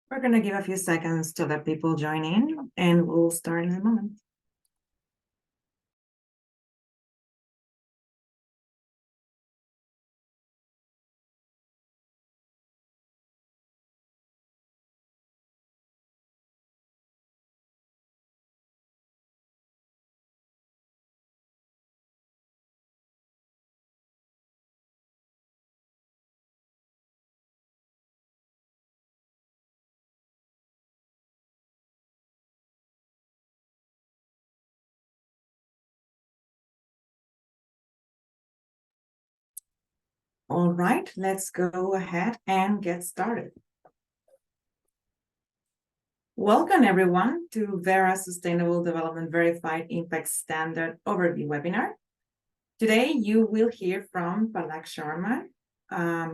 We're going to give a few seconds to let people join in, and we'll start in a moment. All right, let's go ahead and get started. Welcome, everyone, to VERA's Sustainable Development Verified Impact Standard Overview webinar. Today, you will hear from Palak Sharma,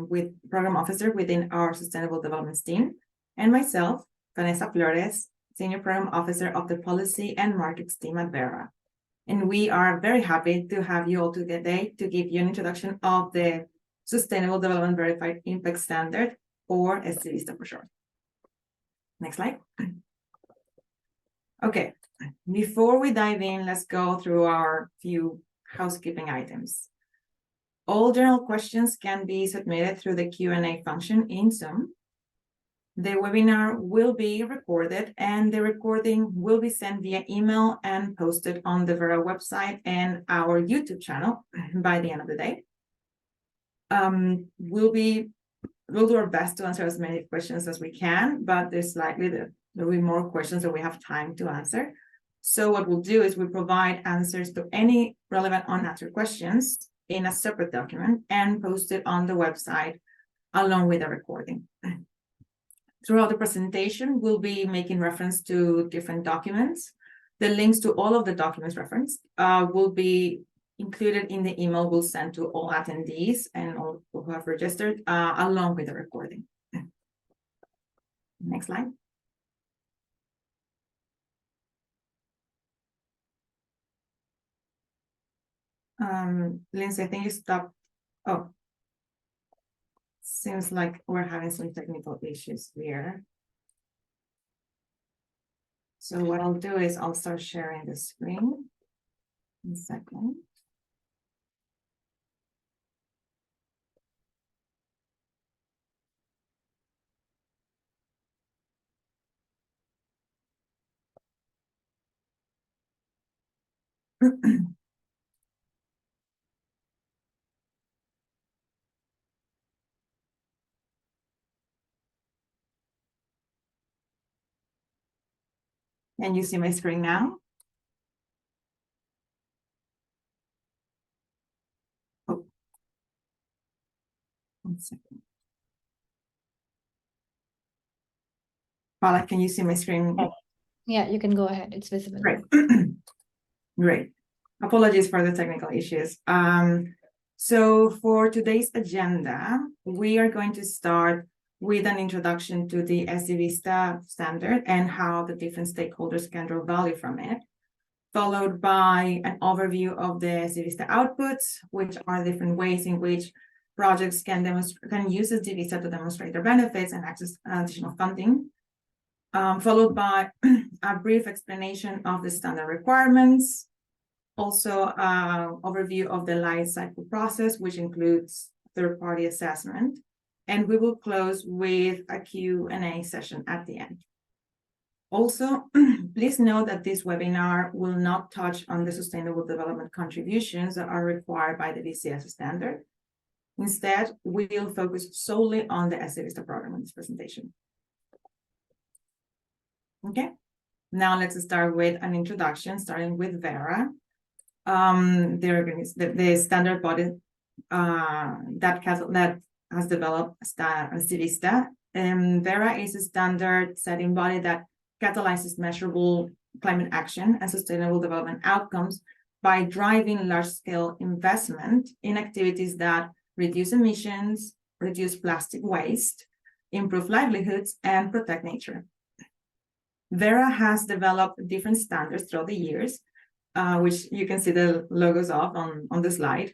with Program Officer within our Sustainable Development team, and myself, Vanessa Flores, Senior Program Officer of the Policy and Markets team at VERA. And we are very happy to have you all today to give you an introduction of the Sustainable Development Verified Impact Standard, or VISta for short. Next slide. Okay, before we dive in, let's go through our few housekeeping items. All general questions can be submitted through the Q&A function in Zoom. The webinar will be recorded, and the recording will be sent via email and posted on the VERA website and our YouTube channel by the end of the day. We'll do our best to answer as many questions as we can, but there's likely that there will be more questions that we have time to answer. So what we'll do is we provide answers to any relevant unanswered questions in a separate document and post it on the website along with a recording. Throughout the presentation, we'll be making reference to different documents. The links to all of the documents referenced will be included in the email we'll send to all attendees and all who have registered, along with the recording. Next slide. Lindsay, I think you stopped. Oh, seems like we're having some technical issues here. So what I'll do is I'll start sharing the screen in a second. Can you see my screen now? Oh, 1 second. Paula, can you see my screen? Yeah, you can go ahead. It's visible. Great. Great. Apologies for the technical issues. So for today's agenda, we are going to start with an introduction to the VISta standard and how the different stakeholders can draw value from it, followed by an overview of the VISta outputs, which are different ways in which projects can use VISta to demonstrate their benefits and access additional funding, followed by a brief explanation of the standard requirements, also an overview of the life cycle process, which includes third-party assessment, and we will close with a Q&A session at the end. Also, please note that this webinar will not touch on the sustainable development contributions that are required by the VCS standard. Instead, we'll focus solely on the VISta program in this presentation. Okay, now let's start with an introduction, starting with VERA. The standard body that has developed VISta. VERA is a standard setting body that catalyzes measurable climate action and sustainable development outcomes by driving large-scale investment in activities that reduce emissions, reduce plastic waste, improve livelihoods, and protect nature. VERA has developed different standards throughout the years, which you can see the logos of on the slide.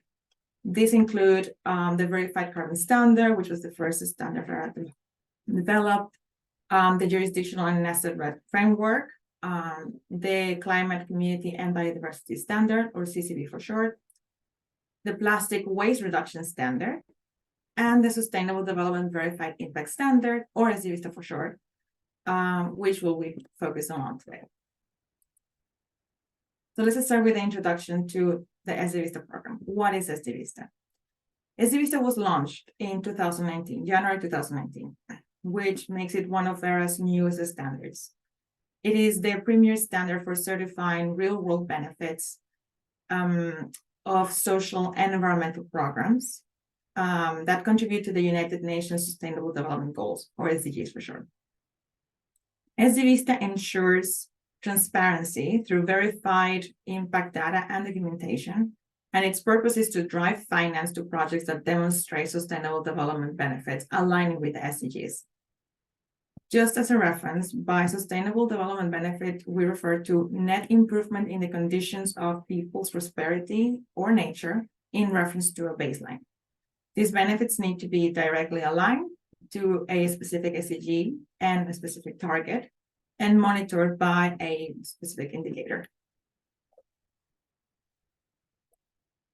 These include the Verified Carbon Standard, which was the first standard VERA developed, the jurisdictional and nested framework, the Climate, Community, and Biodiversity Standard, or CCB for short, the Plastic Waste Reduction Standard, and the Sustainable Development Verified Impact Standard, or VISta for short, which we'll be focusing on today. So let's start with the introduction to the VISta program. What is VISta? VISta was launched in 2019, January 2019, which makes it one of ERA's newest standards. It is the premier standard for certifying real-world benefits of social and environmental programs that contribute to the United Nations Sustainable Development Goals, or SDGs for short. VISta ensures transparency through verified impact data and documentation, and its purpose is to drive finance to projects that demonstrate sustainable development benefits aligning with the SDGs. Just as a reference, by sustainable development benefit, we refer to net improvement in the conditions of people's prosperity or nature in reference to a baseline. These benefits need to be directly aligned to a specific SDG and a specific target, and monitored by a specific indicator.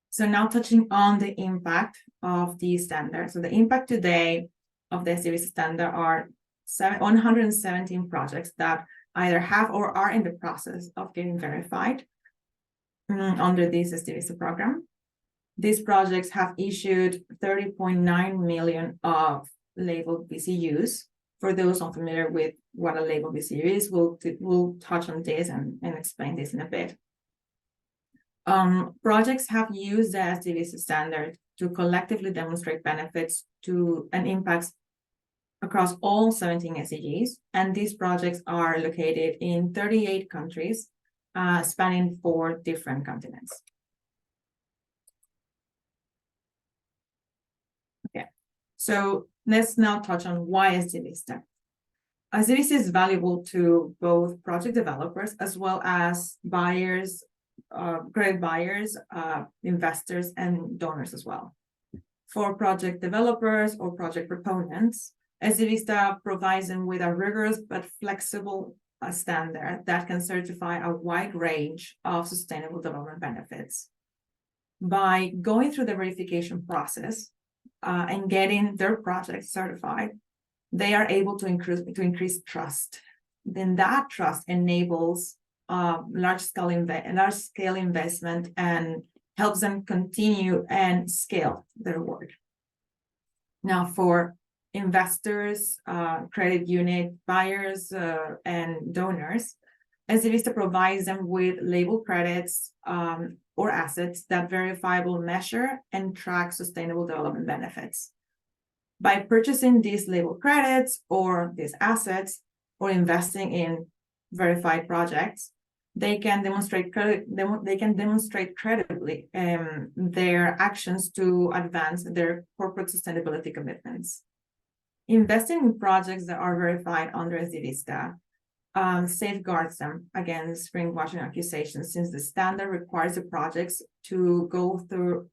So now touching on the impact of these standards. So the impact today of the VISta standard are 117 projects that either have or are in the process of getting verified under this VISta program. These projects have issued 30.9 million of labeled VCUs. For those unfamiliar with what a labeled VCU is, we'll touch on this and explain this in a bit. Projects have used the VISta standard to collectively demonstrate benefits to and impacts across all 17 SDGs, and these projects are located in 38 countries, spanning 4 different continents. Okay, so let's now touch on why VISta. VISta is valuable to both project developers as well as buyers, credit buyers, investors, and donors as well. For project developers or project proponents, VISta provides them with a rigorous but flexible standard that can certify a wide range of sustainable development benefits. By going through the verification process and getting their projects certified, they are able to increase trust. Then that trust enables large-scale investment and helps them continue and scale their work. Now, for investors, credit unit buyers, and donors, VISta provides them with label credits or assets that verifiable measure and track sustainable development benefits. By purchasing these label credits or these assets or investing in verified projects, they can demonstrate credibly their actions to advance their corporate sustainability commitments. Investing in projects that are verified under VISta safeguards them against greenwashing accusations, since the standard requires the projects to go through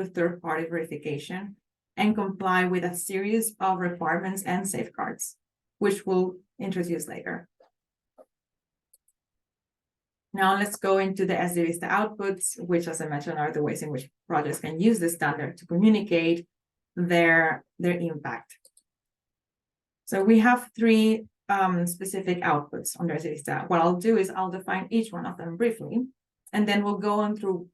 third-party verification and comply with a series of requirements and safeguards, which we'll introduce later. Now let's go into the VISta outputs, which, as I mentioned, are the ways in which projects can use the standard to communicate their impact. So we have 3 specific outputs under VISta. What I'll do is I'll define each one of them briefly, and then we'll go on through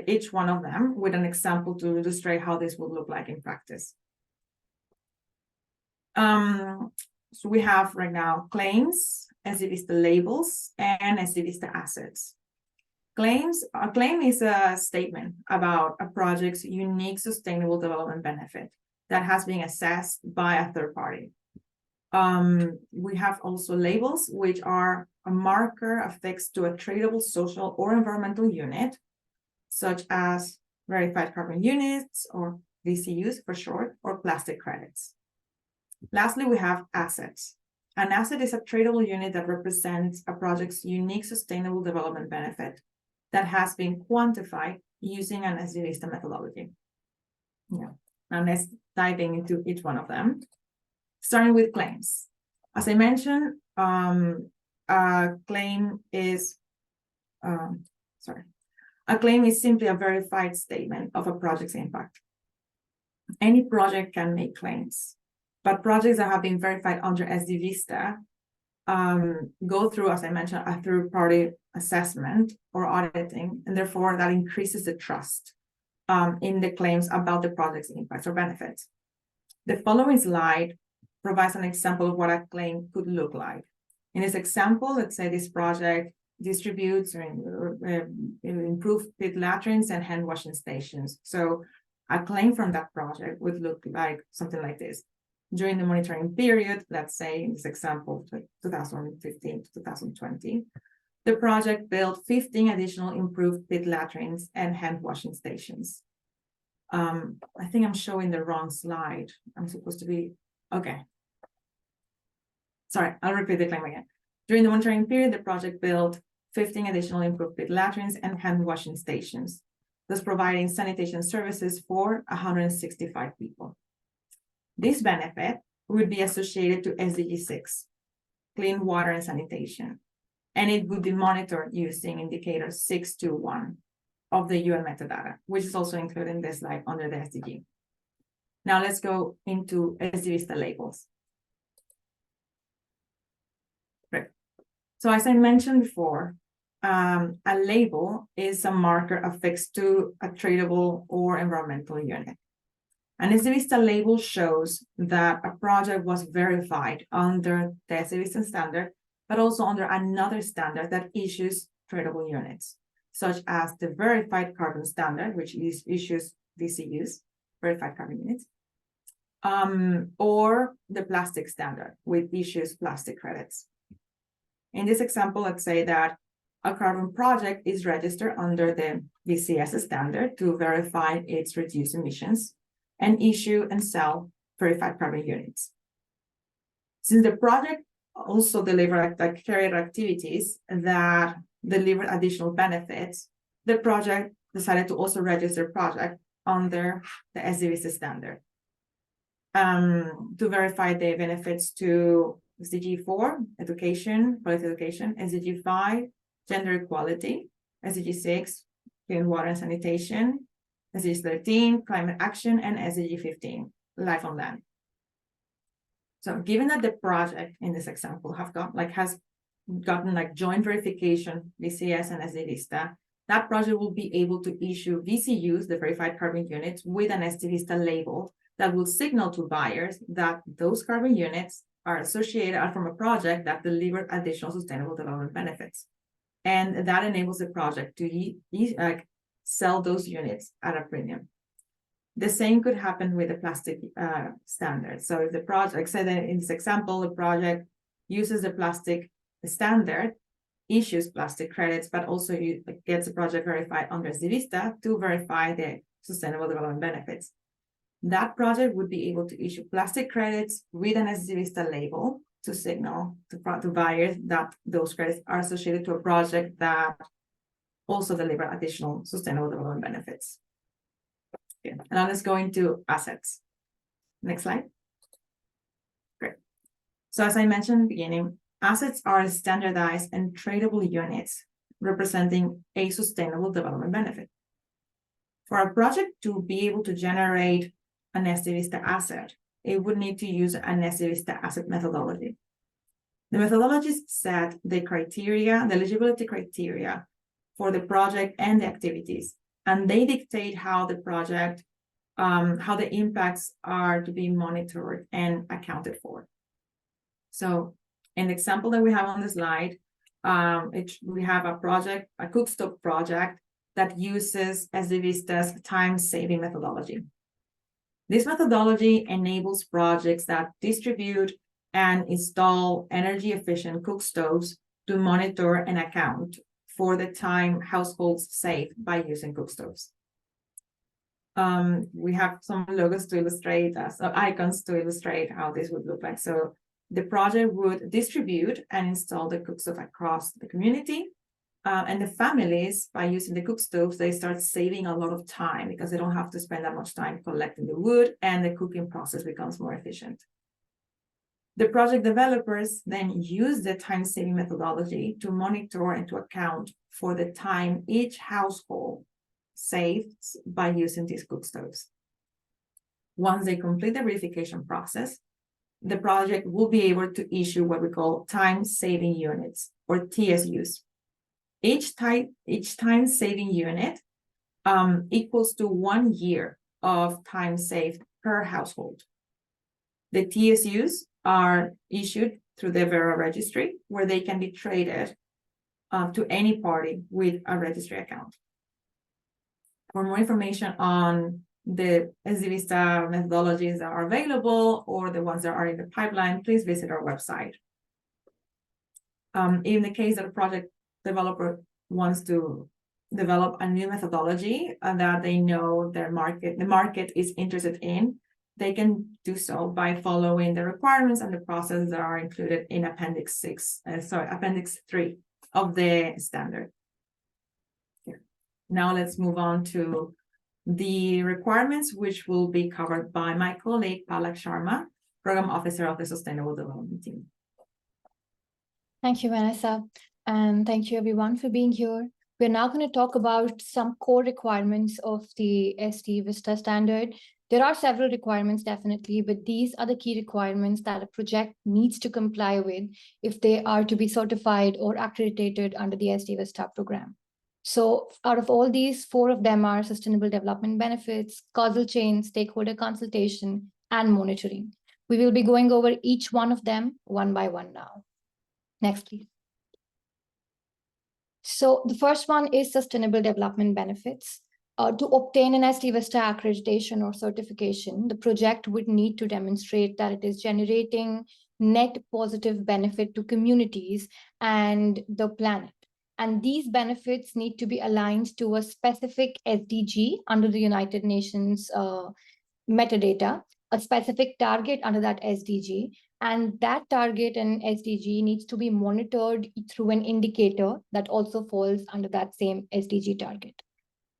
each one of them with an example to illustrate how this would look like in practice. So we have right now claims, VISta labels, and VISta assets. A claim is a statement about a project's unique sustainable development benefit that has been assessed by a third party. We have also labels, which are a marker affixed to a tradable social or environmental unit, such as verified carbon units, or VCUs for short, or plastic credits. Lastly, we have assets. An asset is a tradable unit that represents a project's unique sustainable development benefit that has been quantified using an VISta methodology. Now let's dive into each one of them. Starting with claims. As I mentioned, a claim is simply a verified statement of a project's impact. Any project can make claims, but projects that have been verified under VISta go through, as I mentioned, a third-party assessment or auditing, and therefore that increases the trust in the claims about the project's impacts or benefits. The following slide provides an example of what a claim could look like. In this example, let's say this project distributes or improve pit latrines and hand washing stations. So a claim from that project would look like something like this. During the monitoring period, let's say in this example, 2015 to 2020, the project built 15 additional improved pit latrines and hand washing stations. I think I'm showing the wrong slide. I'm supposed to be, okay. Sorry, I'll repeat the claim again. During the monitoring period, the project built 15 additional improved pit latrines and hand washing stations, thus providing sanitation services for 165 people. This benefit would be associated to SDG 6, clean water and sanitation, and it would be monitored using indicator 621 of the UN metadata, which is also included in this slide under the SDG. Now let's go into VISta labels. Great. So as I mentioned before, a label is a marker affixed to a tradable or environmental unit. An VISta label shows that a project was verified under the VISta standard, but also under another standard that issues tradable units, such as the verified carbon standard, which issues VCUs, verified carbon units, or the plastic standard, which issues plastic credits. In this example, let's say that a carbon project is registered under the VCS standard to verify its reduced emissions and issue and sell verified carbon units. Since the project also delivered carried activities that deliver additional benefits, the project decided to also register project under the VISta standard to verify the benefits to SDG 4, education, quality education, SDG 5, gender equality, SDG 6, clean water and sanitation, SDG 13, climate action, and SDG 15, life on land. So given that the project in this example has gotten joint verification, VCS and VISta, that project will be able to issue VCUs, the verified carbon units, with an VISta label that will signal to buyers that those carbon units are from a project that delivered additional sustainable development benefits. And that enables the project to sell those units at a premium. The same could happen with the plastic standard. So if the project, say that in this example, the project uses the plastic standard, issues plastic credits, but also gets the project verified under VISta to verify the sustainable development benefits. That project would be able to issue plastic credits with an VISta label to signal to buyers that those credits are associated to a project that also deliver additional sustainable development benefits. Okay. And now let's go into assets. Next slide. Great. So as I mentioned in the beginning, assets are standardized and tradable units representing a sustainable development benefit. For a project to be able to generate an VISta asset, it would need to use an VISta asset methodology. The methodologies set the criteria, the eligibility criteria for the project and the activities, and they dictate how the project, how the impacts are to be monitored and accounted for. So in the example that we have on the slide, we have a project, a cookstove project that uses VISta's time-saving methodology. This methodology enables projects that distribute and install energy-efficient cook stoves to monitor and account for the time households save by using cook stoves. We have some logos to illustrate, icons to illustrate how this would look like. So the project would distribute and install the cook stove across the community. And the families, by using the cook stoves, they start saving a lot of time because they don't have to spend that much time collecting the wood, and the cooking process becomes more efficient. The project developers then use the time-saving methodology to monitor and to account for the time each household saves by using these cook stoves. Once they complete the verification process, the project will be able to issue what we call time-saving units, or TSUs. Each time-saving unit equals to 1 year of time saved per household. The TSUs are issued through the Vera registry, where they can be traded to any party with a registry account. For more information on the VISta methodologies that are available or the ones that are in the pipeline, please visit our website. In the case that a project developer wants to develop a new methodology that they know the market is interested in, they can do so by following the requirements and the processes that are included in Appendix 3 of the standard. Here. Now let's move on to the requirements, which will be covered by my colleague, Palak Sharma, Program Officer of the Sustainable Development Team. Thank you, Vanessa. And thank you everyone for being here. We're now going to talk about some core requirements of the SD VISta standard. There are several requirements, definitely, but these are the key requirements that a project needs to comply with if they are to be certified or accredited under the SD VISta program. So out of all these, 4 of them are sustainable development benefits, causal chain, stakeholder consultation, and monitoring. We will be going over each one of them one by one now. Next, please. So the first one is sustainable development benefits. To obtain an SD VISta accreditation or certification, the project would need to demonstrate that it is generating net positive benefit to communities and the planet. And these benefits need to be aligned to a specific SDG under the United Nations metadata, a specific target under that SDG, and that target and SDG needs to be monitored through an indicator that also falls under that same SDG target.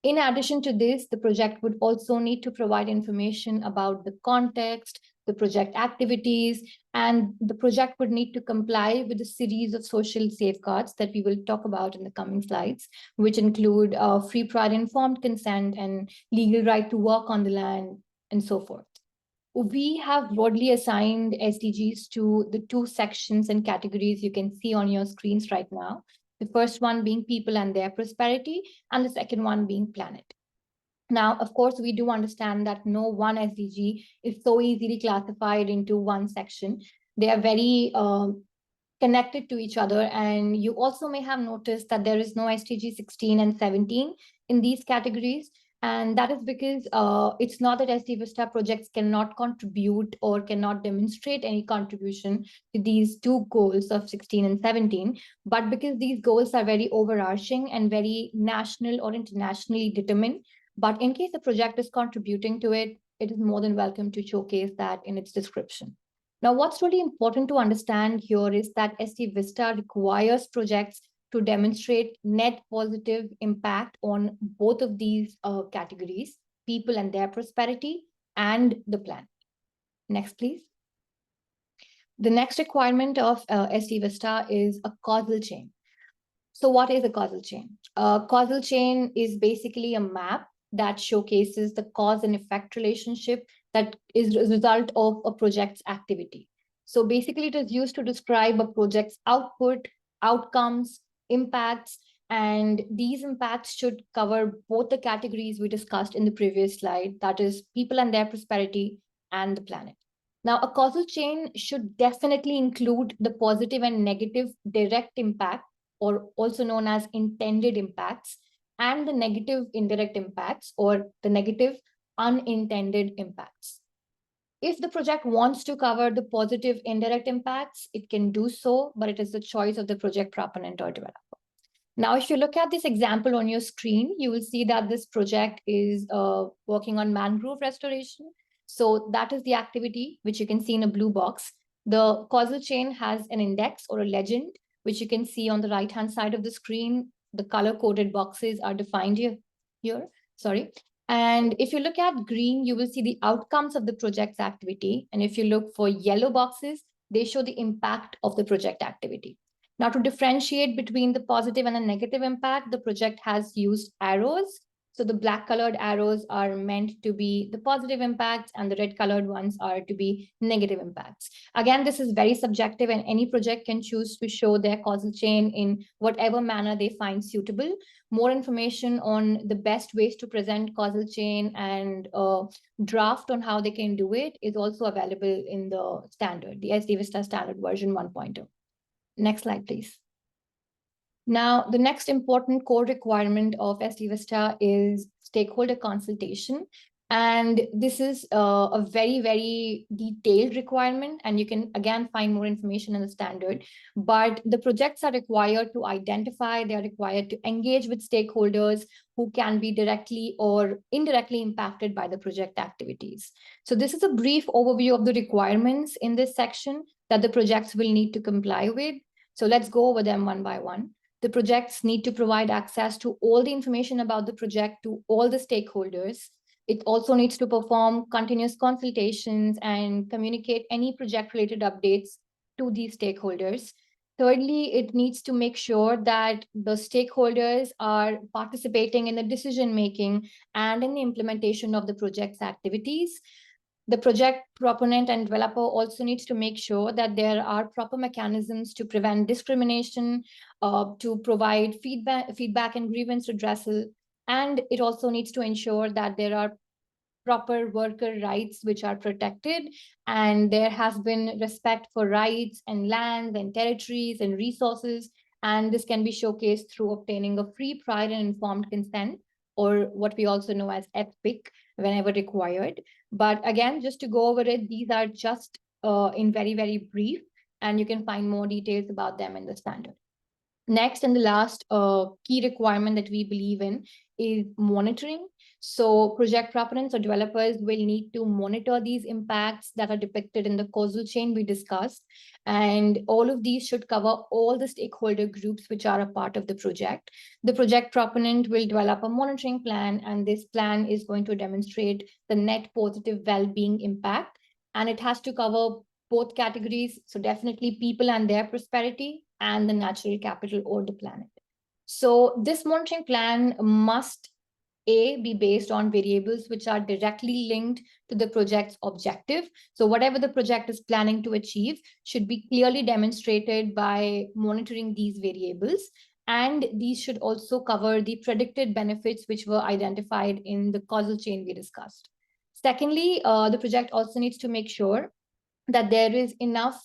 In addition to this, the project would also need to provide information about the context, the project activities, and the project would need to comply with a series of social safeguards that we will talk about in the coming slides, which include free, prior, informed consent and legal right to work on the land, and so forth. We have broadly assigned SDGs to the 2 sections and categories you can see on your screens right now. The first one being people and their prosperity, and the second one being planet. Now, of course, we do understand that no one SDG is so easily classified into one section. They are very connected to each other. And you also may have noticed that there is no SDG 16 and 17 in these categories. And that is because it's not that SD VISta projects cannot contribute or cannot demonstrate any contribution to these 2 goals of 16 and 17, but because these goals are very overarching and very national or internationally determined. But in case the project is contributing to it, it is more than welcome to showcase that in its description. Now, what's really important to understand here is that SD VISta requires projects to demonstrate net positive impact on both of these categories, people and their prosperity, and the planet. Next, please. The next requirement of SD VISta is a causal chain. So what is a causal chain? A causal chain is basically a map that showcases the cause and effect relationship that is a result of a project's activity. So basically, it is used to describe a project's output, outcomes, impacts, and these impacts should cover both the categories we discussed in the previous slide, that is people and their prosperity and the planet. Now, a causal chain should definitely include the positive and negative direct impact, or also known as intended impacts, and the negative indirect impacts, or the negative unintended impacts. If the project wants to cover the positive indirect impacts, it can do so, but it is the choice of the project proponent or developer. Now, if you look at this example on your screen, you will see that this project is working on mangrove restoration. So that is the activity, which you can see in a blue box. The causal chain has an index or a legend, which you can see on the right-hand side of the screen. The color-coded boxes are defined here. And if you look at green, you will see the outcomes of the project's activity. And if you look for yellow boxes, they show the impact of the project activity. Now, to differentiate between the positive and the negative impact, the project has used arrows. So the black colored arrows are meant to be the positive impacts and the red colored ones are to be negative impacts. Again, this is very subjective and any project can choose to show their causal chain in whatever manner they find suitable. More information on the best ways to present causal chain and draft on how they can do it is also available in the standard, the SD VISta standard version 1.0. Next slide, please. Now, the next important core requirement of SD VISta is stakeholder consultation. And this is a very, very detailed requirement. And you can, again, find more information in the standard. But the projects are required to identify, they are required to engage with stakeholders who can be directly or indirectly impacted by the project activities. So this is a brief overview of the requirements in this section that the projects will need to comply with. So let's go over them one by one. The projects need to provide access to all the information about the project to all the stakeholders. It also needs to perform continuous consultations and communicate any project-related updates to these stakeholders. Thirdly, it needs to make sure that the stakeholders are participating in the decision-making and in the implementation of the project's activities. The project proponent and developer also needs to make sure that there are proper mechanisms to prevent discrimination, to provide feedback and grievance redressal. And it also needs to ensure that there are proper worker rights which are protected, and there has been respect for rights and lands and territories and resources. And this can be showcased through obtaining a free, prior, and informed consent, or what we also know as FPIC, whenever required. But again, just to go over it, these are just in very, very brief, and you can find more details about them in the standard. Next and the last key requirement that we believe in is monitoring. So project proponents or developers will need to monitor these impacts that are depicted in the causal chain we discussed. And all of these should cover all the stakeholder groups which are a part of the project. The project proponent will develop a monitoring plan, and this plan is going to demonstrate the net positive well-being impact. And it has to cover both categories. So definitely people and their prosperity, and the natural capital or the planet. So this monitoring plan must be based on variables which are directly linked to the project's objective. So whatever the project is planning to achieve should be clearly demonstrated by monitoring these variables. And these should also cover the predicted benefits which were identified in the causal chain we discussed. Secondly, the project also needs to make sure that there is enough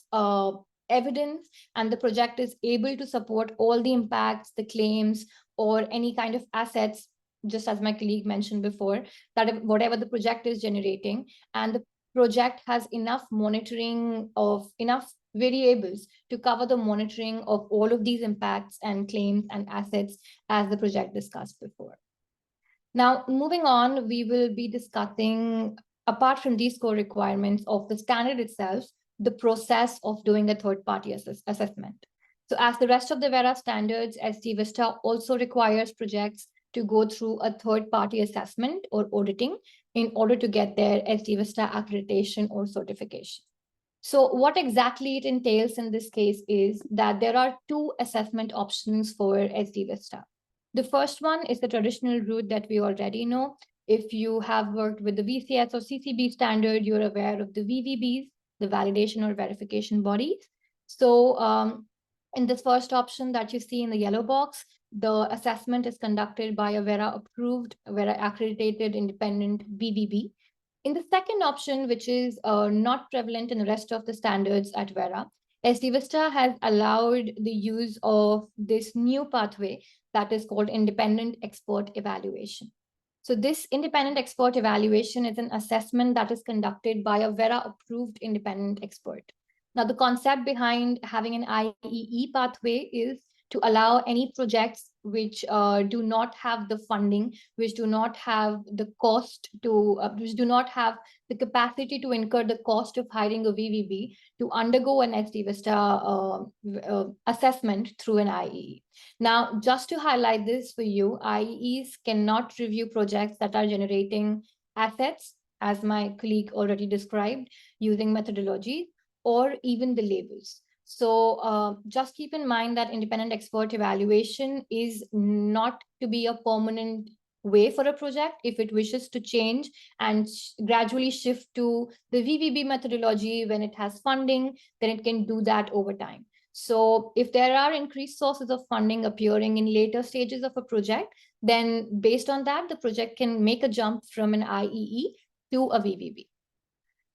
evidence and the project is able to support all the impacts, the claims, or any kind of assets, just as my colleague mentioned before, that whatever the project is generating, and the project has enough monitoring of enough variables to cover the monitoring of all of these impacts and claims and assets as the project discussed before. Now, moving on, we will be discussing, apart from these core requirements of the standard itself, the process of doing a third-party assessment. So as the rest of the VERA standards, SD VISta also requires projects to go through a third-party assessment or auditing in order to get their SD VISta accreditation or certification. So what exactly it entails in this case is that there are two assessment options for SD VISta. The first one is the traditional route that we already know. If you have worked with the VCS or CCB standard, you're aware of the VVBs, the validation or verification bodies. So in this first option that you see in the yellow box, the assessment is conducted by a VERA approved, VERA accredited independent VVB. In the second option, which is not prevalent in the rest of the standards at VERA, SD VISta has allowed the use of this new pathway that is called independent expert evaluation. So this independent expert evaluation is an assessment that is conducted by a VERA approved independent expert. Now, the concept behind having an IEE pathway is to allow any projects which do not have the funding, which do not have the cost to, which do not have the capacity to incur the cost of hiring a VVB to undergo an SD VISta assessment through an IEE. Now, just to highlight this for you, IEEs cannot review projects that are generating assets, as my colleague already described, using methodology, or even the labels. So just keep in mind that independent expert evaluation is not to be a permanent way for a project. If it wishes to change and gradually shift to the VVB methodology when it has funding, then it can do that over time. So if there are increased sources of funding appearing in later stages of a project, then based on that, the project can make a jump from an IEE to a VVB.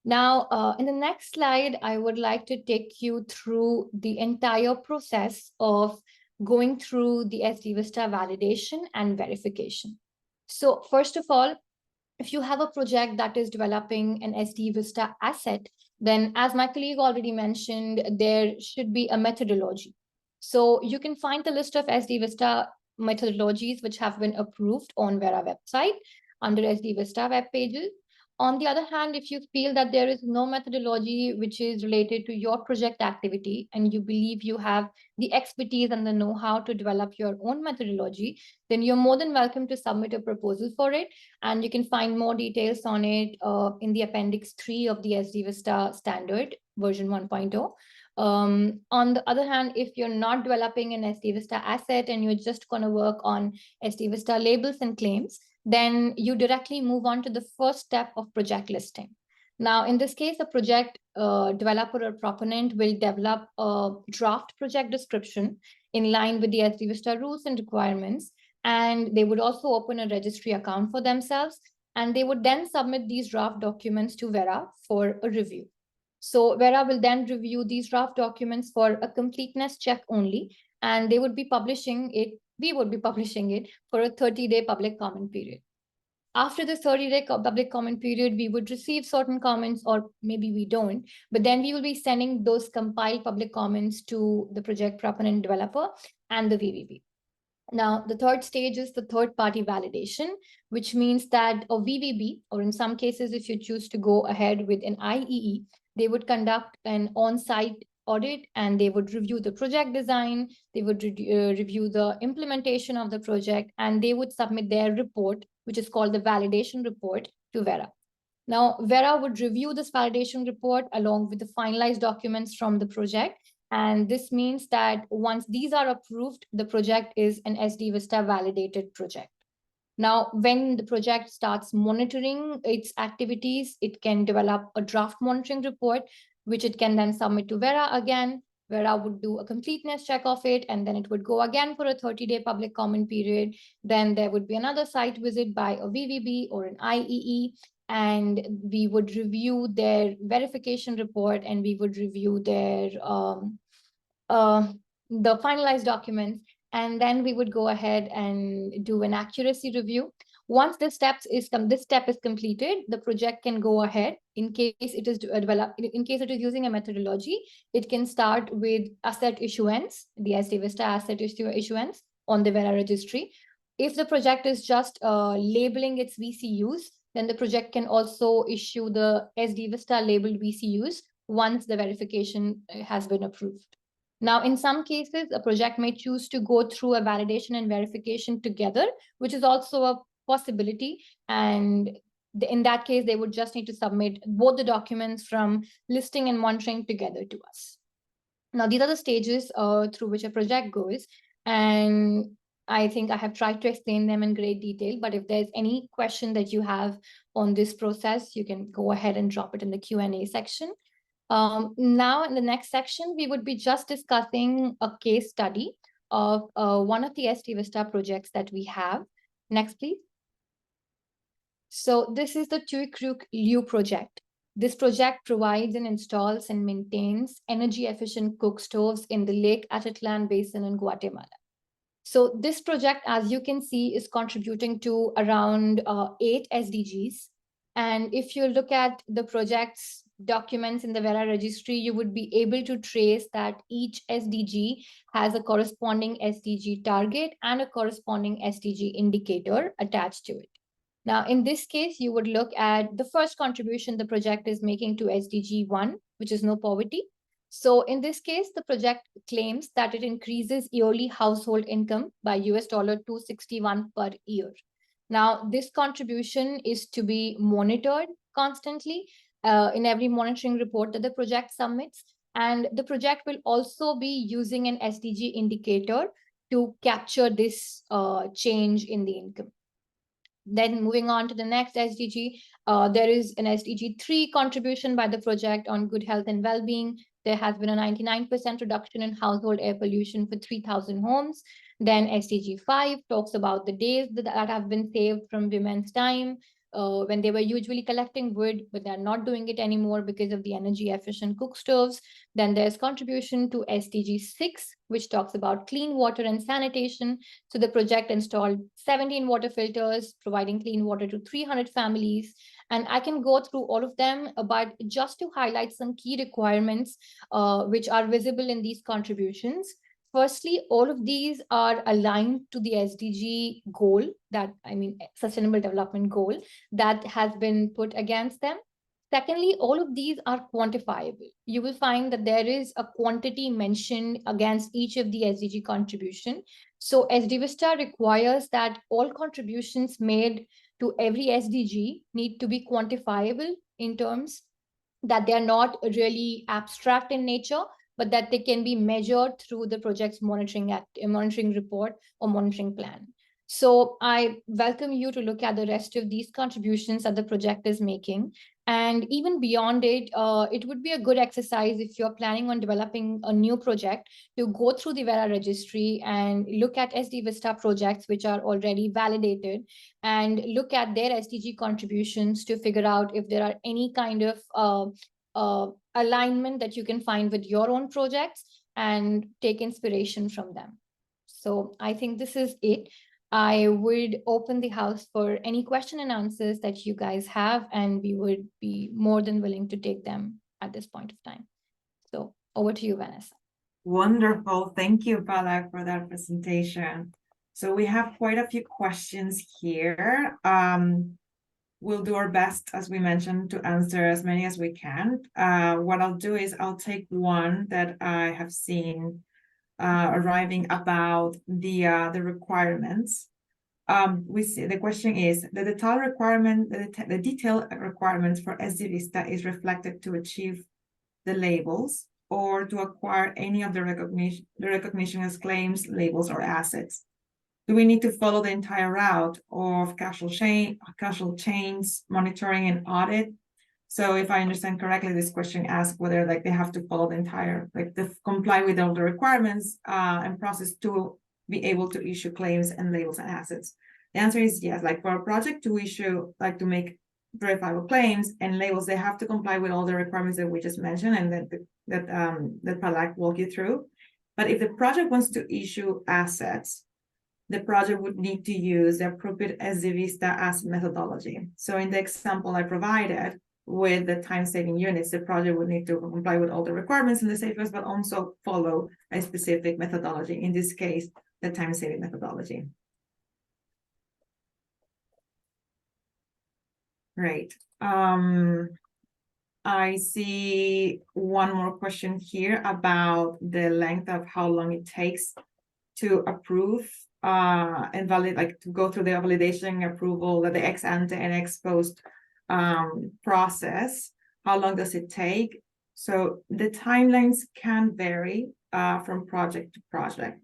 Now, in the next slide, I would like to take you through the entire process of going through the VISta validation and verification. So first of all, if you have a project that is developing an VISta asset, then as my colleague already mentioned, there should be a methodology. So you can find the list of VISta methodologies which have been approved on Vera website under VISta web pages. On the other hand, if you feel that there is no methodology which is related to your project activity and you believe you have the expertise and the know-how to develop your own methodology, then you're more than welcome to submit a proposal for it. And you can find more details on it in the Appendix 3 of the VISta standard version 1.0. On the other hand, if you're not developing an VISta asset and you're just going to work on VISta labels and claims, then you directly move on to the first step of project listing. Now, in this case, a project developer or proponent will develop a draft project description in line with the VISta rules and requirements. And they would also open a registry account for themselves. And they would then submit these draft documents to Vera for a review. So Vera will then review these draft documents for a completeness check only. And they would be publishing it, we would be publishing it for a 30-day public comment period. After the 30-day public comment period, we would receive certain comments, or maybe we don't, but then we will be sending those compiled public comments to the project proponent developer and the VVB. Now, the third stage is the third-party validation, which means that a VVB, or in some cases, if you choose to go ahead with an IEE, they would conduct an on-site audit and they would review the project design, they would review the implementation of the project, and they would submit their report, which is called the validation report, to Vera. Now, Vera would review this validation report along with the finalized documents from the project. And this means that once these are approved, the project is an VISta validated project. Now, when the project starts monitoring its activities, it can develop a draft monitoring report, which it can then submit to Vera again. Vera would do a completeness check of it, and then it would go again for a 30-day public comment period. Then there would be another site visit by a VVB or an IEE, and we would review their verification report and we would review their the finalized documents, and then we would go ahead and do an accuracy review. Once this step is completed, the project can go ahead. In case it is in case it is using a methodology, it can start with asset issuance, the VISta asset issuance on the Vera registry. If the project is just labeling its VCUs, then the project can also issue the VISta labeled VCUs once the verification has been approved. Now, in some cases, a project may choose to go through a validation and verification together, which is also a possibility. And in that case, they would just need to submit both the documents from listing and monitoring together to us. Now, these are the stages through which a project goes. And I think I have tried to explain them in great detail, but if there's any question that you have on this process, you can go ahead and drop it in the Q&A section. Now, in the next section, we would be just discussing a case study of one of the VISta projects that we have. Next, please. So this is the Tuikruk Liu project. This project provides and installs and maintains energy-efficient cook stoves in the Lake Atitlan Basin in Guatemala. So this project, as you can see, is contributing to around 8 SDGs. And if you look at the project's documents in the Vera registry, you would be able to trace that each SDG has a corresponding SDG target and a corresponding SDG indicator attached to it. Now, in this case, you would look at the first contribution the project is making to SDG 1, which is no poverty. So in this case, the project claims that it increases yearly household income by US $261 per year. Now, this contribution is to be monitored constantly. in every monitoring report that the project submits. And the project will also be using an SDG indicator to capture this change in the income. Then moving on to the next SDG, there is an SDG 3 contribution by the project on good health and well-being. There has been a 99% reduction in household air pollution for 3,000 homes. Then SDG 5 talks about the days that have been saved from women's time when they were usually collecting wood, but they're not doing it anymore because of the energy efficient cook stoves. Then there's contribution to SDG 6, which talks about clean water and sanitation. So the project installed 17 water filters, providing clean water to 300 families. And I can go through all of them, but just to highlight some key requirements which are visible in these contributions. Firstly, all of these are aligned to the SDG goal, Sustainable Development Goal that has been put against them. Secondly, all of these are quantifiable. You will find that there is a quantity mentioned against each of the SDG contribution. So VISta requires that all contributions made to every SDG need to be quantifiable in terms that they are not really abstract in nature, but that they can be measured through the project's monitoring report or monitoring plan. So I welcome you to look at the rest of these contributions that the project is making. And even beyond it, it would be a good exercise if you're planning on developing a new project to go through the VERA registry and look at VISta projects which are already validated and look at their SDG contributions to figure out if there are any kind of alignment that you can find with your own projects and take inspiration from them. So I think this is it. I would open the house for any question and answers that you guys have, and we would be more than willing to take them at this point of time. So over to you, Vanessa. Wonderful. Thank you, Palak, for that presentation. So we have quite a few questions here. We'll do our best, as we mentioned, to answer as many as we can. What I'll do is I'll take one that I have seen arriving about the requirements. We see the question is the detailed requirement, the detailed requirements for VISta is reflected to achieve the labels or to acquire any of the recognition as claims, labels, or assets. Do we need to follow the entire route of causal chains, monitoring, and audit? So if I understand correctly, this question asks whether they have to follow the entire, to comply with all the requirements and process to be able to issue claims and labels and assets. The answer is yes. For a project to issue, to make verifiable claims and labels, they have to comply with all the requirements that we just mentioned and that Palak walked you through. But if the project wants to issue assets, the project would need to use the appropriate VISta asset methodology. So in the example I provided with the time-saving units, the project would need to comply with all the requirements in the safeguards, but also follow a specific methodology, in this case, the time-saving methodology. Great. I see one more question here about the length of how long it takes to approve and validate, to go through the validation approval, the ex ante and ex post process. How long does it take? So the timelines can vary from project to project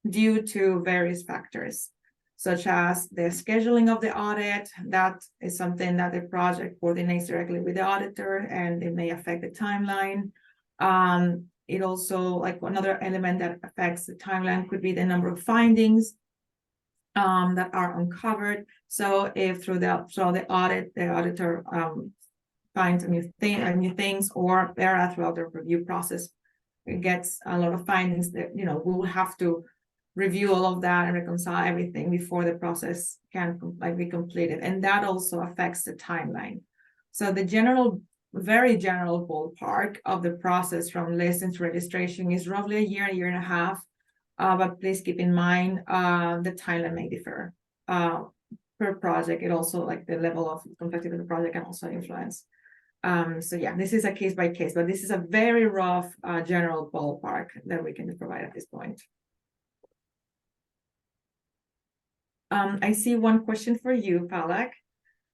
due to various factors, such as the scheduling of the audit. That is something that the project coordinates directly with the auditor, and it may affect the timeline. It also, another element that affects the timeline could be the number of findings that are uncovered. So if through the audit, the auditor finds new things, or VERA throughout the review process, it gets a lot of findings that, we will have to review all of that and reconcile everything before the process can be completed. And that also affects the timeline. So the very general ballpark of the process from listing to registration is roughly a year and a half. But please keep in mind the timeline may differ per project. It also, the level of complexity of the project can also influence. So yeah, this is a case by case, but this is a very rough general ballpark that we can provide at this point. I see one question for you, Palak.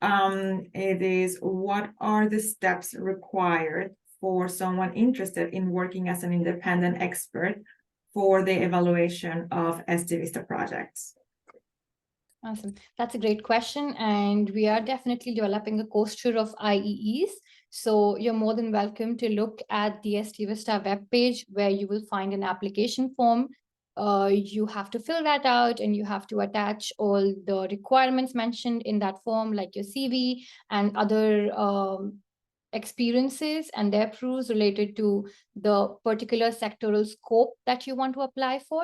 It is, what are the steps required for someone interested in working as an independent expert for the evaluation of VISta projects? Awesome. That's a great question. And we are definitely developing a coaster of IEEs. So you're more than welcome to look at the VISta webpage, where you will find an application form. You have to fill that out, and you have to attach all the requirements mentioned in that form, like your CV and other experiences and their proofs related to the particular sectoral scope that you want to apply for.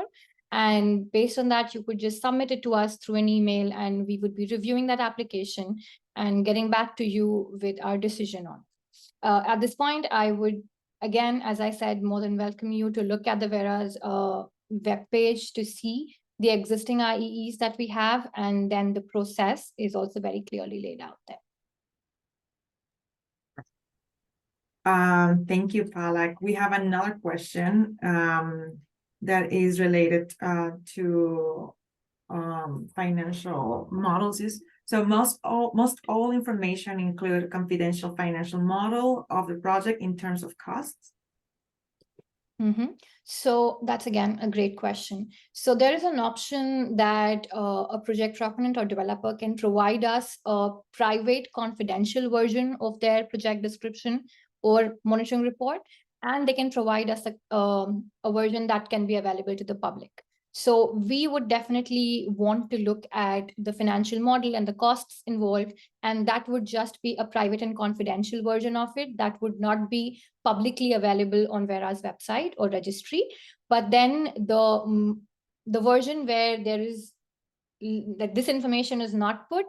And based on that, you could just submit it to us through an email, and we would be reviewing that application and getting back to you with our decision on it. At this point, I would, again, as I said, more than welcome you to look at the VERA's webpage to see the existing IEEs that we have, and then the process is also very clearly laid out there. Thank you, Palak. We have another question that is related to financial models. So most all information include confidential financial model of the project in terms of costs? So that's, again, a great question. So there is an option that a project proponent or developer can provide us a private confidential version of their project description or monitoring report, and they can provide us a version that can be available to the public. So we would definitely want to look at the financial model and the costs involved, and that would just be a private and confidential version of it. That would not be publicly available on VERA's website or registry. But then the version where there is that this information is not put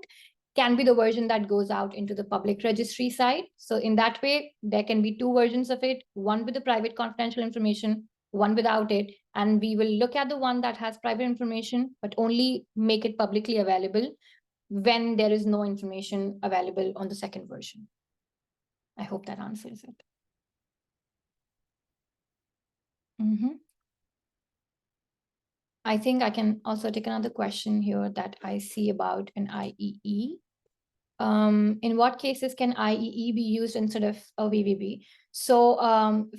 can be the version that goes out into the public registry site. So in that way, there can be two versions of it, one with the private confidential information, one without it. And we will look at the one that has private information, but only make it publicly available when there is no information available on the second version. I hope that answers it. I think I can also take another question here that I see about an IEE. In what cases can IEE be used instead of a VVB? So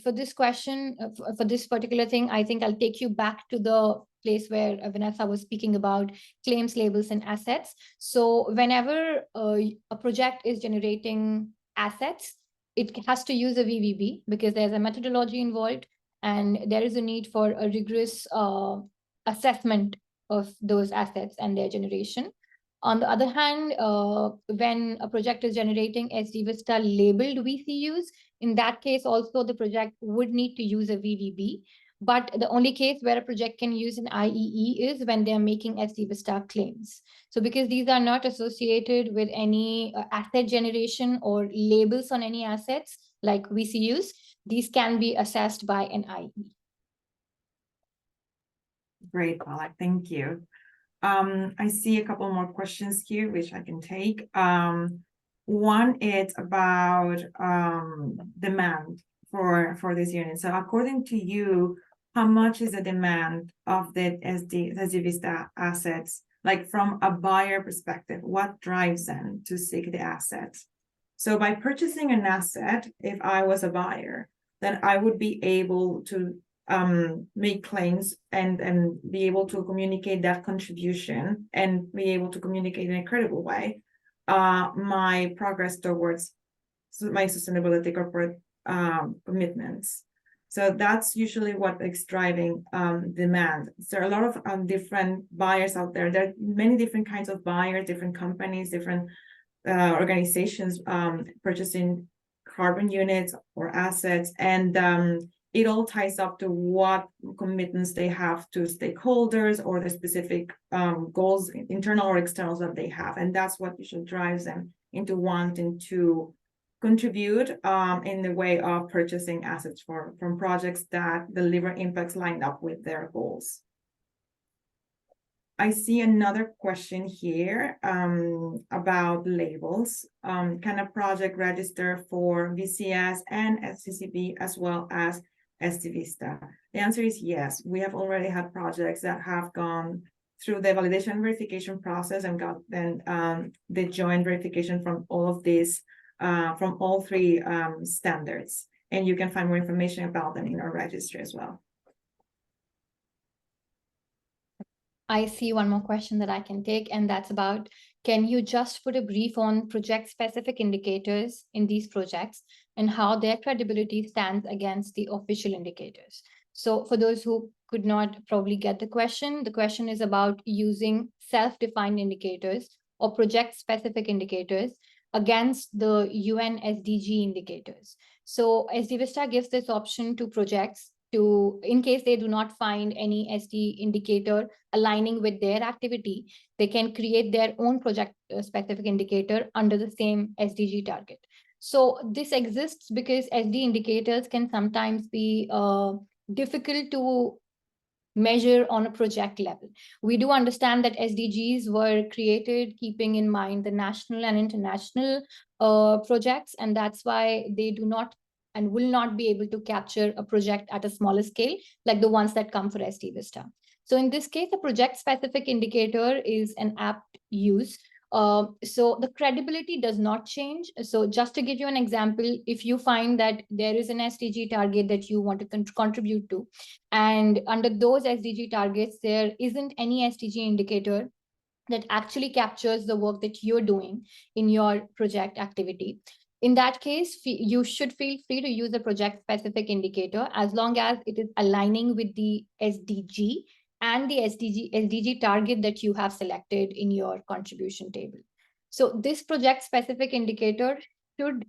for this question, for this particular thing, I think I'll take you back to the place where Vanessa was speaking about claims, labels, and assets. So whenever a project is generating assets, it has to use a VVB because there's a methodology involved, and there is a need for a rigorous assessment of those assets and their generation. On the other hand, when a project is generating VISta labeled VCUs, in that case also the project would need to use a VVB. But the only case where a project can use an IEE is when they're making VISta claims. So because these are not associated with any asset generation or labels on any assets like VCUs, these can be assessed by an IE. Great, Palak, thank you. I see a couple more questions here, which I can take. One is about demand for this unit. So according to you, how much is the demand of the VISta assets? Like from a buyer perspective, what drives them to seek the assets? So by purchasing an asset, if I was a buyer, then I would be able to make claims and be able to communicate that contribution and be able to communicate in a credible way my progress towards my sustainability corporate commitments. So that's usually what is driving demand. There are a lot of different buyers out there. There are many different kinds of buyers, different companies, different organizations purchasing carbon units or assets, and it all ties up to what commitments they have to stakeholders or the specific goals, internal or external, that they have. And that's what usually drives them into wanting to contribute in the way of purchasing assets from projects that deliver impacts lined up with their goals. I see another question here about labels. Can a project register for VCS and SCCB as well as VISta? The answer is yes. We have already had projects that have gone through the validation and verification process and got then the joint verification from all of these, from all three standards. And you can find more information about them in our registry as well. I see one more question that I can take, and that's about, can you just put a brief on project-specific indicators in these projects and how their credibility stands against the official indicators? So for those who could not probably get the question is about using self-defined indicators or project-specific indicators against the UN SDG indicators. So SD-VISTA gives this option to projects to, in case they do not find any SD indicator aligning with their activity, they can create their own project specific indicator under the same SDG target. So this exists because SD indicators can sometimes be difficult to measure on a project level. We do understand that SDGs were created keeping in mind the national and international projects, and that's why they do not and will not be able to capture a project at a smaller scale like the ones that come for SD-VISTA. So in this case, a project-specific indicator is an apt use. So the credibility does not change. So just to give you an example, if you find that there is an SDG target that you want to contribute to, and under those SDG targets, there isn't any SDG indicator that actually captures the work that you're doing in your project activity. In that case, you should feel free to use a project-specific indicator as long as it is aligning with the SDG and the SDG target that you have selected in your contribution table. So this project-specific indicator should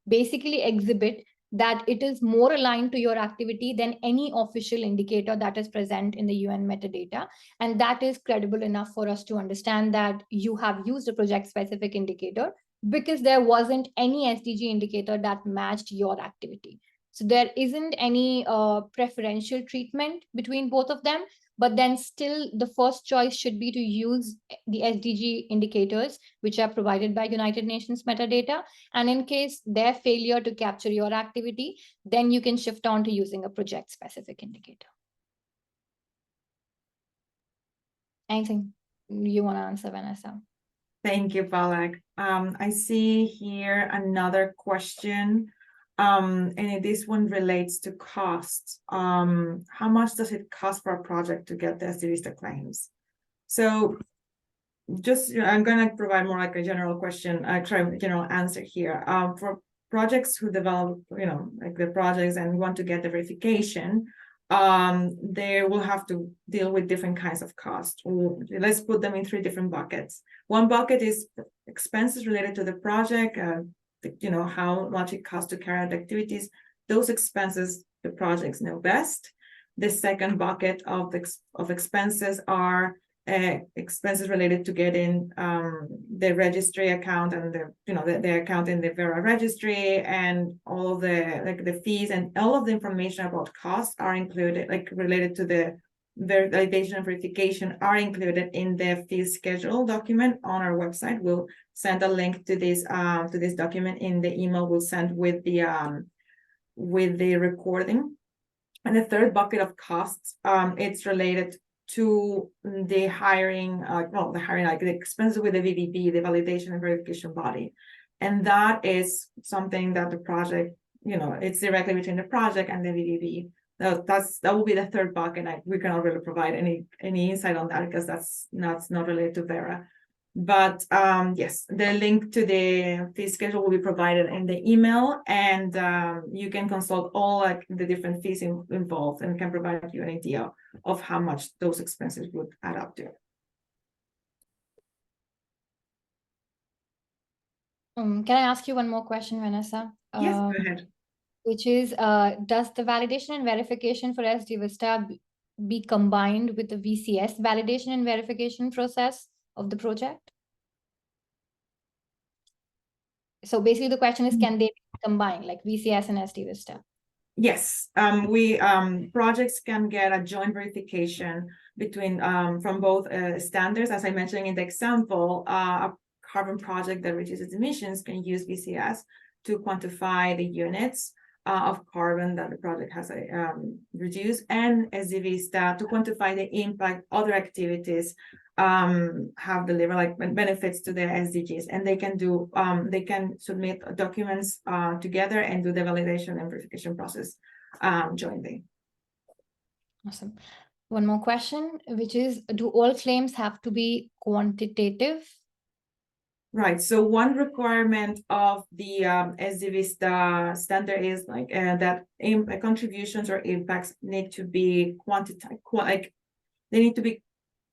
basically exhibit that it is more aligned to your activity than any official indicator that is present in the UN metadata. And that is credible enough for us to understand that you have used a project-specific indicator because there wasn't any SDG indicator that matched your activity. So there isn't any preferential treatment between both of them, but then still the first choice should be to use the SDG indicators, which are provided by United Nations metadata. And in case their failure to capture your activity, then you can shift on to using a project-specific indicator. Anything you want to answer, Vanessa? Thank you, Palak. I see here another question, and this one relates to cost. How much does it cost for a project to get the SD-VISTA claims? So just, I'm going to provide more like a general question, general answer here. For projects who develop, like the projects and want to get the verification, they will have to deal with different kinds of costs. Let's put them in 3 different buckets. One bucket is expenses related to the project, how much it costs to carry out activities. Those expenses, the projects know best. The second bucket of expenses are expenses related to getting the registry account and the account in the Vera registry, and all of the fees and all of the information about costs are included, related to the validation and verification, are included in the fee schedule document on our website. We'll send a link to this document in the email we'll send with the recording. And the third bucket of costs, it's related to the hiring, the expenses with the VVB, the validation and verification body. And that is something that the project, it's directly between the project and the VVB. That will be the third bucket. We cannot really provide any insight on that because that's not related to Vera. But yes, the link to the fee schedule will be provided in the email, and you can consult all the different fees involved, and can provide you an idea of how much those expenses would add up to. Can I ask you one more question, Vanessa? Yes, go ahead. Which is, does the validation and verification for SD-VISTA be combined with the VCS validation and verification process of the project? So basically the question is, can they be combined, like VCS and SD-VISTA? Yes, projects can get a joint verification between from both standards. As I mentioned in the example, a carbon project that reduces emissions can use VCS to quantify the units. of carbon that the project has reduced, and SD VISta to quantify the impact other activities have delivered like benefits to their SDGs, and they can submit documents together and do the validation and verification process jointly. Awesome. One more question, which is, do all claims have to be quantitative? Right. So one requirement of the SD VISta standard is like that contributions or impacts need to be they need to be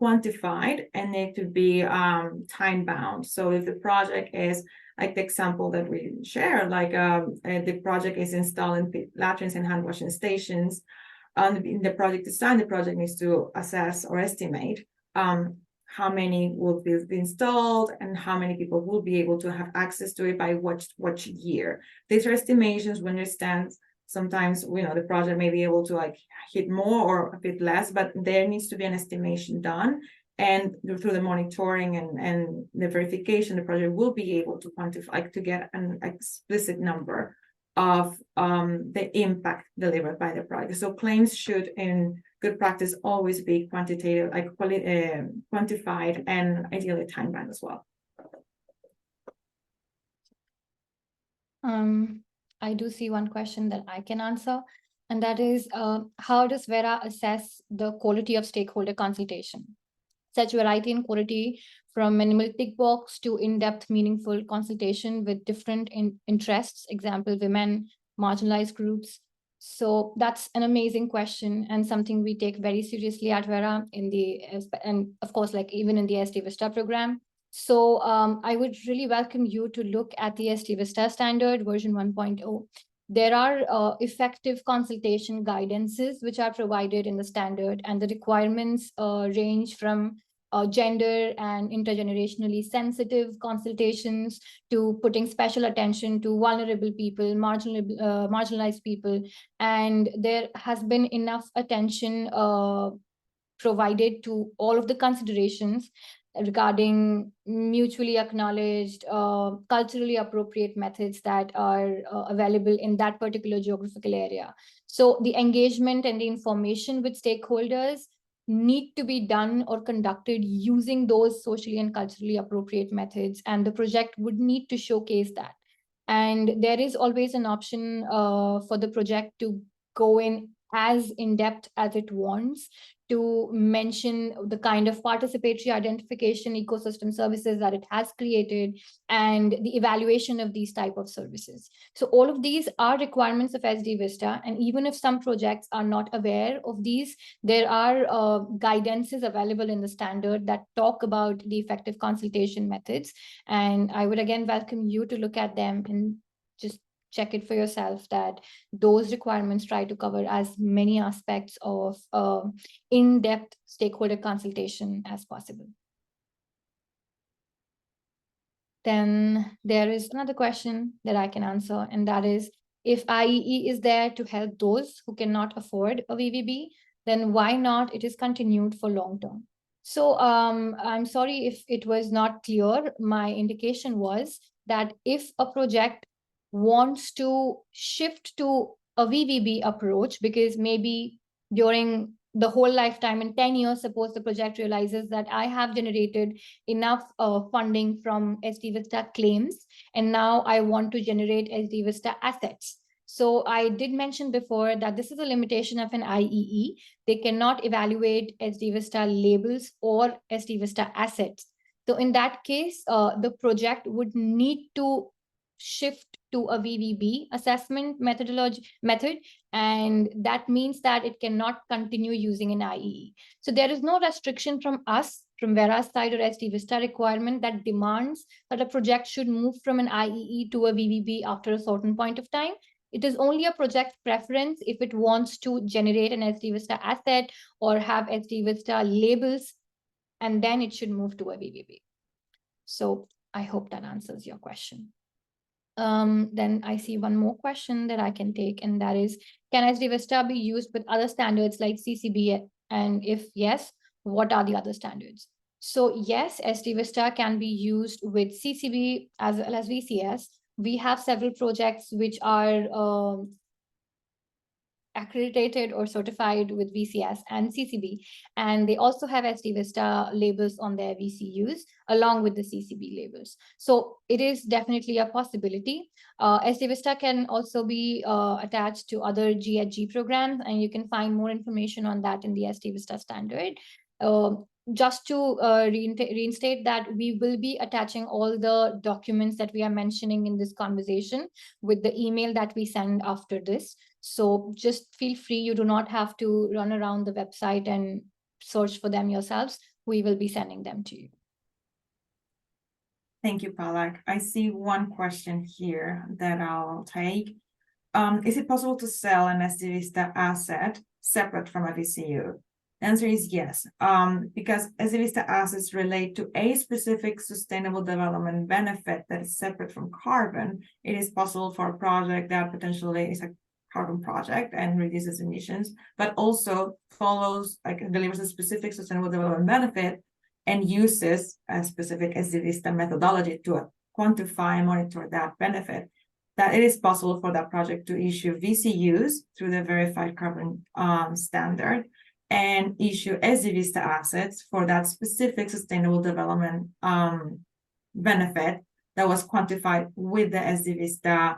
quantified and need to be time bound. So if the project is like the example that we share, like the project is installing latrines and hand washing stations, in the project design, the project needs to assess or estimate how many will be installed and how many people will be able to have access to it by what year. These are estimations. We understand sometimes the project may be able to like hit more or a bit less, but there needs to be an estimation done, and through the monitoring and the verification, the project will be able to quantify, to get an explicit number of the impact delivered by the project. So claims should, in good practice, always be quantitative, like quantified, and ideally time bound as well. I do see one question that I can answer, and that is, how does VERA assess the quality of stakeholder consultation? Such variety in quality, from minimal tick box to in-depth, meaningful consultation with different interests, example, women, marginalized groups. So that's an amazing question, and something we take very seriously at VERA and of course, like even in the SD VISta program. So I would really welcome you to look at the SD VISta standard version 1.0. There are effective consultation guidances which are provided in the standard, and the requirements range from gender and intergenerationally sensitive consultations to putting special attention to vulnerable people, marginalized people. And there has been enough attention provided to all of the considerations regarding mutually acknowledged, culturally appropriate methods that are available in that particular geographical area. So the engagement and the information with stakeholders need to be done or conducted using those socially and culturally appropriate methods, and the project would need to showcase that. And there is always an option for the project to go as in-depth as it wants, to mention the kind of participatory identification ecosystem services that it has created and the evaluation of these type of services. So all of these are requirements of SD VISta, and even if some projects are not aware of these, there are guidances available in the standard that talk about the effective consultation methods. And I would again welcome you to look at them and just check it for yourself that those requirements try to cover as many aspects of in-depth stakeholder consultation as possible. Then there is another question that I can answer, and that is, if IEE is there to help those who cannot afford a VVB, then why not it is continued for long term? So I'm sorry if it was not clear. My indication was that if a project wants to shift to a VVB approach, because maybe during the whole lifetime in 10 years, suppose the project realizes that I have generated enough funding from SD VISta claims, and now I want to generate SD VISta assets. So I did mention before that this is a limitation of an IEE. They cannot evaluate SD VISta labels or SD VISta assets. So in that case, the project would need to shift to a VVB assessment method, and that means that it cannot continue using an IEE. So there is no restriction from us, from VERA's side or SD VISta requirement that demands that a project should move from an IEE to a VVB after a certain point of time. It is only a project preference if it wants to generate an SD VISta asset or have SD VISta labels, and then it should move to a VVB. So I hope that answers your question. Then I see one more question that I can take, and that is, can SD VISta be used with other standards like CCB? And if yes, what are the other standards? So yes, SD VISta can be used with CCB as well as VCS. We have several projects which are accredited or certified with VCS and CCB, and they also have SD VISta labels on their VCUs along with the CCB labels. So it is definitely a possibility. SD VISta can also be attached to other GHG programs, and you can find more information on that in the SD VISta standard. Just to reinstate that, we will be attaching all the documents that we are mentioning in this conversation with the email that we send after this. So just feel free, you do not have to run around the website and search for them yourselves. We will be sending them to you. Thank you, Palak. I see one question here that I'll take. Is it possible to sell an SD VISta asset separate from a VCU? The answer is yes, because SD VISta assets relate to a specific sustainable development benefit that is separate from carbon. It is possible for a project that potentially is a carbon project and reduces emissions, but also delivers a specific sustainable development benefit and uses a specific SD VISta methodology to quantify and monitor that benefit. That it is possible for that project to issue VCUs through the verified carbon standard and issue SD VISta assets for that specific sustainable development benefit that was quantified with the SD VISta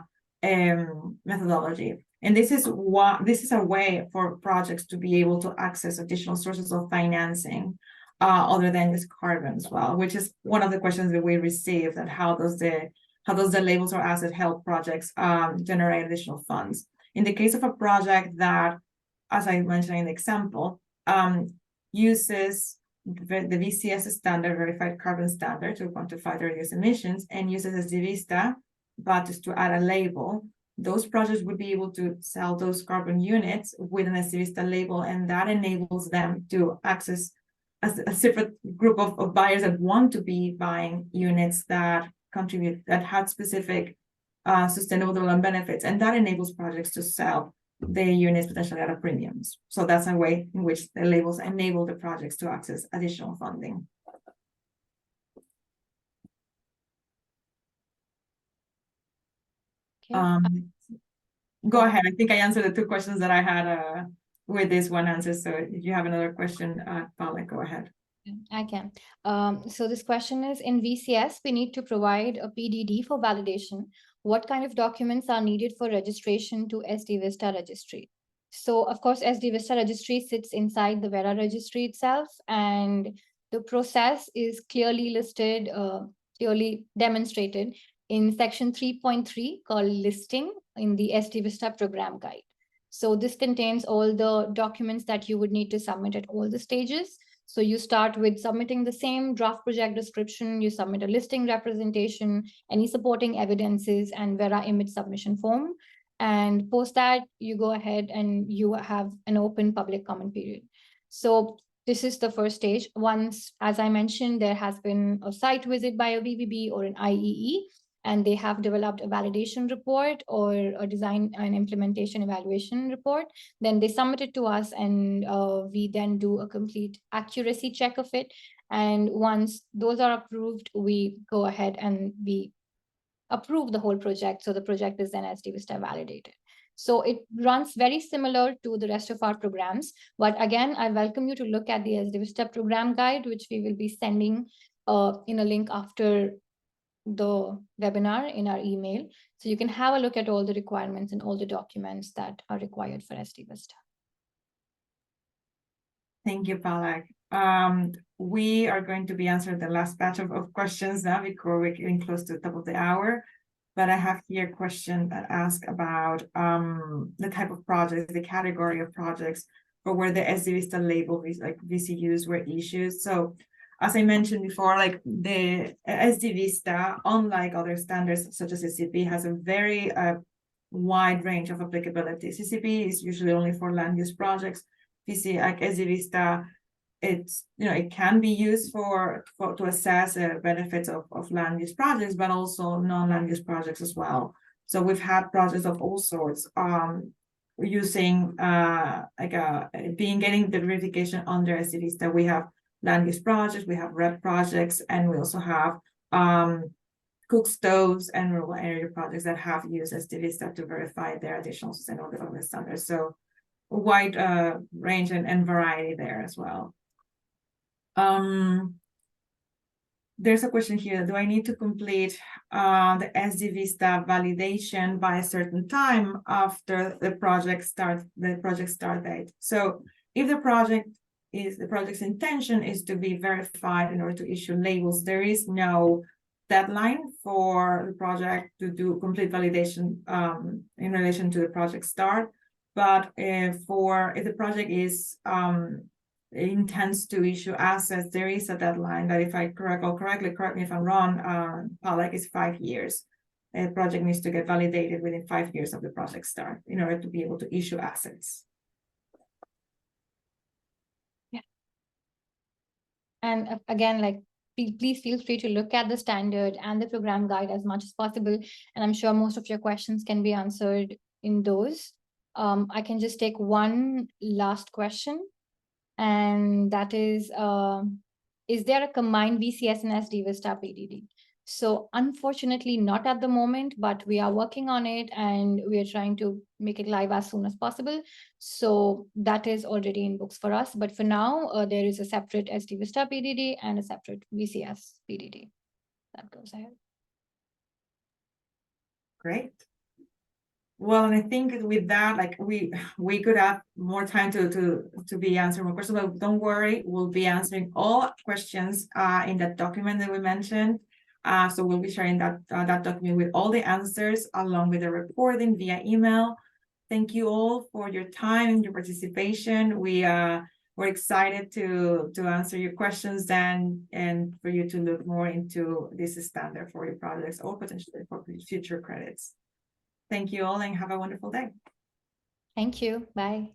methodology. And this is a way for projects to be able to access additional sources of financing other than just carbon as well, which is one of the questions that we received, that how does the labels or asset help projects generate additional funds? In the case of a project that, as I mentioned in the example, uses the VCS standard, verified carbon standard, to quantify the reduced emissions, and uses SD VISta, but just to add a label, those projects would be able to sell those carbon units with an SD VISta label, and that enables them to access a separate group of buyers that want to be buying units that contribute, that had specific sustainable development benefits, and that enables projects to sell their units potentially at a premiums. So that's a way in which the labels enable the projects to access additional funding. Okay. Go ahead. I think I answered the two questions that I had with this one answer. So if you have another question, Paula, go ahead. I can. So this question is, in VCS, we need to provide a PDD for validation. What kind of documents are needed for registration to SD VISta registry? So of course, SD VISta registry sits inside the Vera registry itself, and the process is clearly listed, clearly demonstrated in section 3.3 called listing in the SD VISta program guide. So this contains all the documents that you would need to submit at all the stages. So you start with submitting the same draft project description, you submit a listing representation, any supporting evidences, and Vera image submission form. And post that, you go ahead and you have an open public comment period. So this is the first stage. Once, as I mentioned, there has been a site visit by a VVB or an IEE, and they have developed a validation report or a design and implementation evaluation report, then they submit it to us, and we then do a complete accuracy check of it. And once those are approved, we go ahead and we approve the whole project. So the project is then SD VISta validated. So it runs very similar to the rest of our programs. But again, I welcome you to look at the SD VISta program guide, which we will be sending in a link after the webinar in our email. So you can have a look at all the requirements and all the documents that are required for SD VISta. Thank you, Palak. We are going to be answering the last batch of questions now before we're getting close to the top of the hour. But I have here a question that asks about the type of projects, the category of projects, or where the SD VISta label, like VCUs, were issued. So as I mentioned before, like the SD VISta, unlike other standards such as CCP, has a very wide range of applicability. CCP is usually only for land use projects. Like SD VISta, it's, it can be used to assess benefits of land use projects, but also non-land use projects as well. So we've had projects of all sorts using getting the verification under SD VISta. We have land use projects, we have REP projects, and we also have cook stoves and rural area projects that have used SD VISta to verify their additional sustainable development standards. So wide range and variety there as well. There's a question here. Do I need to complete the SD VISta validation by a certain time after the project start date? So if the project's intention is to be verified in order to issue labels, there is no deadline for the project to do complete validation in relation to the project start. But if the project is intends to issue assets, there is a deadline that, if I recall correctly, correct me if I'm wrong, Palak, is 5 years. A project needs to get validated within 5 years of the project start in order to be able to issue assets. Yeah. And again, like, please feel free to look at the standard and the program guide as much as possible. And I'm sure most of your questions can be answered in those. I can just take one last question. And that is there a combined VCS and SD VISta PDD? So unfortunately, not at the moment, but we are working on it and we are trying to make it live as soon as possible. So that is already in books for us. But for now, there is a separate SD VISta PDD and a separate VCS PDD that goes ahead. Great. Well, and I think with that, like, we could have more time to be answering more questions, but don't worry, we'll be answering all questions in that document that we mentioned. So we'll be sharing that document with all the answers along with the recording via email. Thank you all for your time and your participation. We're excited to answer your questions and for you to look more into this standard for your projects or potentially for future credits. Thank you all and have a wonderful day. Thank you. Bye.